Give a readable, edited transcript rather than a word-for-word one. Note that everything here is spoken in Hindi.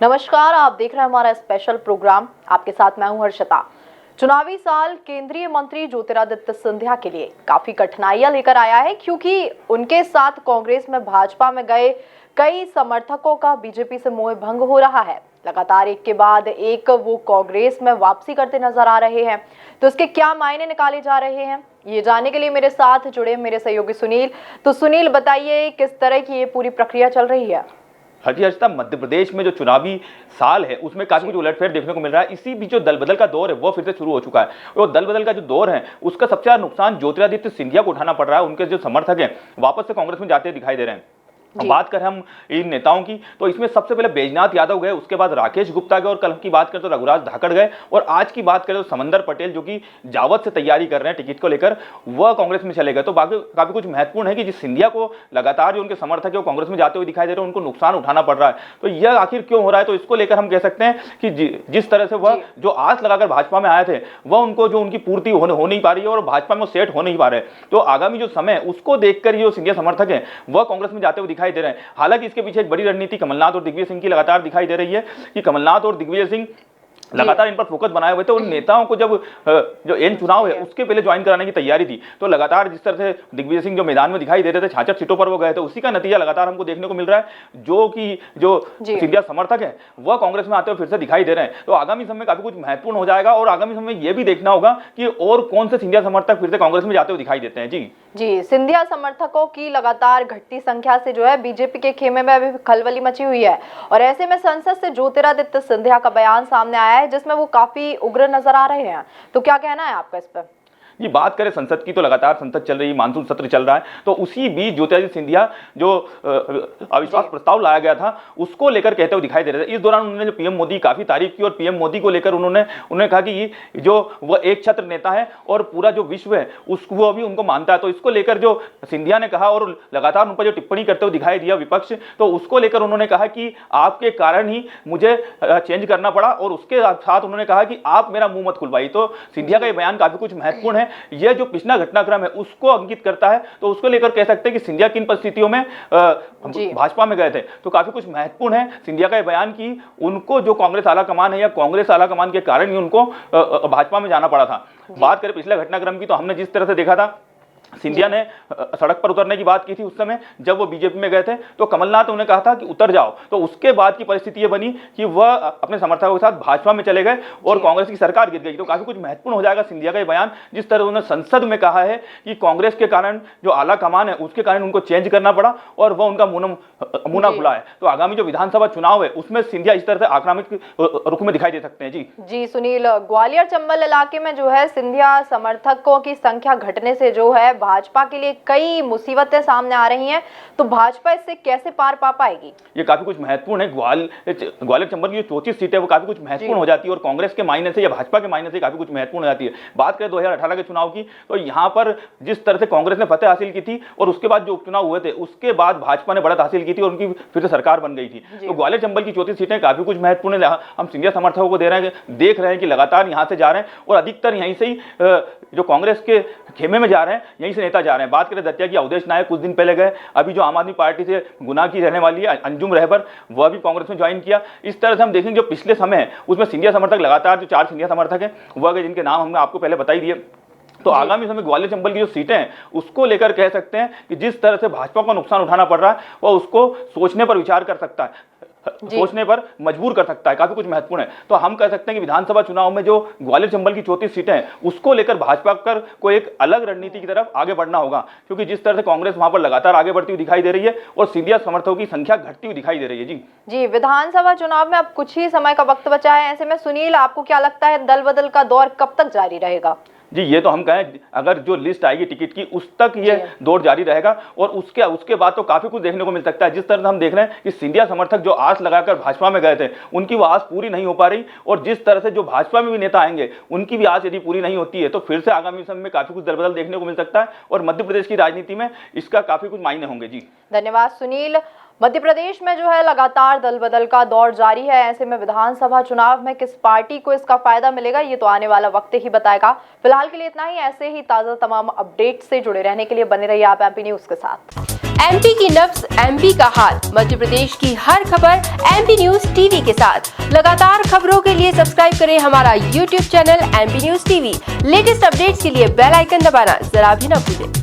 नमस्कार, आप देख रहे हैं हमारा स्पेशल प्रोग्राम। आपके साथ मैं हूं हर्षिता। चुनावी साल केंद्रीय मंत्री ज्योतिरादित्य सिंधिया के लिए काफी कठिनाइयां लेकर आया है, क्योंकि उनके साथ कांग्रेस में भाजपा में गए कई समर्थकों का बीजेपी से मोह भंग हो रहा है। लगातार एक के बाद एक वो कांग्रेस में वापसी करते नजर आ रहे हैं। तो इसके क्या मायने निकाले जा रहे हैं, ये जानने के लिए मेरे साथ जुड़े मेरे सहयोगी सुनील। तो सुनील, बताइए किस तरह की ये पूरी प्रक्रिया चल रही है। हाजी हर्षिता, मध्य प्रदेश में जो चुनावी साल है उसमें काफी कुछ उलटफेर देखने को मिल रहा है। इसी बीच जो दल बदल का दौर है वो फिर से शुरू हो चुका है। और दल बदल का जो दौर है उसका सबसे ज्यादा नुकसान ज्योतिरादित्य सिंधिया को उठाना पड़ रहा है। उनके जो समर्थक हैं वापस से कांग्रेस में जाते दिखाई दे रहे हैं। बात करें हम इन नेताओं की तो इसमें सबसे पहले बैजनाथ यादव गए, उसके बाद राकेश गुप्ता गए, और कल की बात करें तो रघुराज धाकड़ गए, और आज की बात करें तो समंदर पटेल जो कि जावत से तैयारी कर रहे हैं टिकट को लेकर, वह कांग्रेस में चले गए। तो बाकी काफी कुछ महत्वपूर्ण है कि जिस सिंधिया को लगातार जो उनके समर्थक है वो कांग्रेस में जाते हुए दिखाई दे रहे हैं, उनको नुकसान उठाना पड़ रहा है। तो यह आखिर क्यों हो रहा है, तो इसको लेकर हम कह सकते हैं कि जिस तरह से वह जो आस लगाकर भाजपा में आए थे वह उनको जो उनकी पूर्ति हो नहीं पा रही है और भाजपा में सेट हो नहीं पा रहे। तो आगामी जो समय उसको देखकर जो सिंधिया समर्थक है वह कांग्रेस में जाते हुए दिखाई दे रहे हैं। हालांकि इसके पीछे एक बड़ी रणनीति कमलनाथ और दिग्विजय सिंह की लगातार दिखाई दे रही है कि कमलनाथ और दिग्विजय सिंह लगातार इन पर फोकस बनाए हुए थे। उन नेताओं को जब जो एन चुनाव है उसके पहले ज्वाइन कराने की तैयारी थी, तो लगातार जिस तरह से दिग्विजय सिंह जो मैदान में दिखाई दे रहे थे 66 सीटों पर वो गए थे, उसी का नतीजा लगातार हमको देखने को मिल रहा है। जो सिंधिया समर्थक है वह कांग्रेस में आते हुए फिर से दिखाई दे रहे हैं। तो आगामी समय काफी कुछ महत्वपूर्ण हो जाएगा, और आगामी समय यह भी देखना होगा कि और कौन से सिंधिया समर्थक फिर से कांग्रेस में जाते हुए दिखाई देते हैं। जी, सिंधिया समर्थकों की लगातार घटती संख्या से जो है बीजेपी के खेमे में अभी खलबली मची हुई है, और ऐसे में संसद से ज्योतिरादित्य सिंधिया का बयान सामने आया है जिसमें वो काफी उग्र नजर आ रहे हैं। तो क्या कहना है आपका इस पर? ये बात करें संसद की तो लगातार संसद चल रही है, मानसून सत्र चल रहा है। तो उसी बीच ज्योतिरादित्य सिंधिया जो अविश्वास प्रस्ताव लाया गया था उसको लेकर कहते हुए दिखाई दे रहे थे। इस दौरान उन्होंने जो पीएम मोदी की काफी तारीफ की, और पीएम मोदी को लेकर उन्होंने कहा कि ये जो वह एक छत्र नेता है और पूरा जो विश्व है उसको वो भी उनको मानता है। तो इसको लेकर जो सिंधिया ने कहा और लगातार उन पर जो टिप्पणी करते हुए दिखाई दिया विपक्ष, तो उसको लेकर उन्होंने कहा कि आपके कारण ही मुझे चेंज करना पड़ा, और उसके साथ उन्होंने कहा कि आप मेरा मुंह मत खुलवाइए। तो सिंधिया का ये बयान काफी कुछ महत्वपूर्ण है। यह जो पिछला घटनाक्रम है उसको अंकित करता है। तो उसको लेकर कह सकते हैं कि सिंधिया किन परिस्थितियों में भाजपा में गए थे। तो काफी कुछ महत्वपूर्ण है सिंधिया का बयान की उनको जो कांग्रेस आला कमान है या कांग्रेस आला कमान के कारण ही उनको भाजपा में जाना पड़ा था। बात करें पिछले घटनाक्रम की तो हमने जिस तरह से देखा था, सिंधिया ने सड़क पर उतरने की बात की थी उस समय जब वो बीजेपी में गए थे, तो कमलनाथ उन्हें कहा था कि उतर जाओ। तो उसके बाद की परिस्थिति ये बनी कि वह अपने समर्थकों के साथ भाजपा में चले गए और कांग्रेस की सरकार गिर गई। तो काफी कुछ महत्वपूर्ण हो जाएगा सिंधिया का ये बयान। जिस तरह उन्होंने संसद में कहा है कि कांग्रेस के कारण जो आला कमान है उसके कारण उनको चेंज करना पड़ा और वह उनका मुंह खुला है। तो आगामी जो विधानसभा चुनाव है उसमें सिंधिया इस तरह से आक्रामक रुख में दिखाई दे सकते हैं। जी सुनील, ग्वालियर चंबल इलाके में जो है सिंधिया समर्थकों की संख्या घटने से जो है भाजपा के लिए कई मुसीबतें सामने आ रही हैं। तो भाजपा इससे कैसे पार पा पाएगी? ये काफी कुछ महत्वपूर्ण है। ग्वालियर चंबल की जो 34 सीटें वो काफी कुछ महत्वपूर्ण हो जाती है, और कांग्रेस के मायने से या भाजपा के मायने से काफी कुछ महत्वपूर्ण हो जाती है। बात करें 2018 के चुनाव की, तो यहाँ पर जिस तरह से कांग्रेस ने फतेह हासिल की थी और उसके बाद जो उपचुनाव हुए थे उसके बाद भाजपा ने बढ़त हासिल की थी और उनकी फिर से सरकार बन गई थी। तो ग्वालियर चंबल की 34 सीटें काफी कुछ महत्वपूर्ण है। हम सिंधिया समर्थकों को देख रहे हैं कि लगातार यहाँ से जा रहे हैं, और अधिकतर यहीं से ही जो कांग्रेस के खेमे में जा रहे हैं यहीं से नेता जा रहे हैं। बात करें दतिया की, अवधेश नायक कुछ दिन पहले गए। अभी जो आम आदमी पार्टी से गुना की रहने वाली है अंजुम रहबर, वह भी कांग्रेस में ज्वाइन किया। इस तरह से हम देखेंगे जो पिछले समय है उसमें सिंधिया समर्थक लगातार जो 4 सिंधिया समर्थक हैं वह गए, जिनके नाम हमने आपको पहले बता ही दिए। तो आगामी समय ग्वालियर चंबल की जो सीटें हैं उसको लेकर कह सकते हैं कि जिस तरह से भाजपा को नुकसान उठाना पड़ रहा है वह उसको सोचने पर विचार कर सकता है, सोचने पर मजबूर कर सकता है। काफी कुछ महत्वपूर्ण है। तो हम कह सकते हैं कि विधानसभा चुनाव में जो ग्वालियर चंबल की 34 सीटें हैं उसको लेकर भाजपा को एक अलग रणनीति की तरफ आगे बढ़ना होगा, क्योंकि जिस तरह से कांग्रेस वहां पर लगातार आगे बढ़ती हुई दिखाई दे रही है और सिंधिया समर्थकों की संख्या घटती हुई दिखाई दे रही है। जी, विधानसभा चुनाव में अब कुछ ही समय का वक्त बचा है। ऐसे में सुनील, आपको क्या लगता है दल बदल का दौर कब तक जारी रहेगा? जी, ये तो हम कहें अगर जो लिस्ट आएगी टिकट की उस तक ये दौर जारी रहेगा, और उसके बाद तो काफी कुछ देखने को मिल सकता है। जिस तरह से हम देख रहे हैं कि सिंधिया समर्थक जो आस लगाकर भाजपा में गए थे उनकी वो आस पूरी नहीं हो पा रही, और जिस तरह से जो भाजपा में भी नेता आएंगे उनकी भी आस यदि पूरी नहीं होती है तो फिर से आगामी समय में काफी कुछ दलबदल देखने को मिल सकता है, और मध्य प्रदेश की राजनीति में इसका काफी कुछ मायने होंगे। जी धन्यवाद सुनील। मध्य प्रदेश में जो है लगातार दल बदल का दौर जारी है। ऐसे में विधानसभा चुनाव में किस पार्टी को इसका फायदा मिलेगा ये तो आने वाला वक्त ही बताएगा। फिलहाल के लिए इतना ही। ऐसे ही ताजा तमाम अपडेट से जुड़े रहने के लिए बने रहिए आप एमपी न्यूज के साथ। एमपी की नब्ज, एमपी का हाल, मध्य प्रदेश की हर खबर एमपी न्यूज टीवी के साथ। लगातार खबरों के लिए सब्सक्राइब करें हमारा YouTube channel MP news TV. Latest updates के लिए बेल आइकन दबाना जरा भी न भूलें।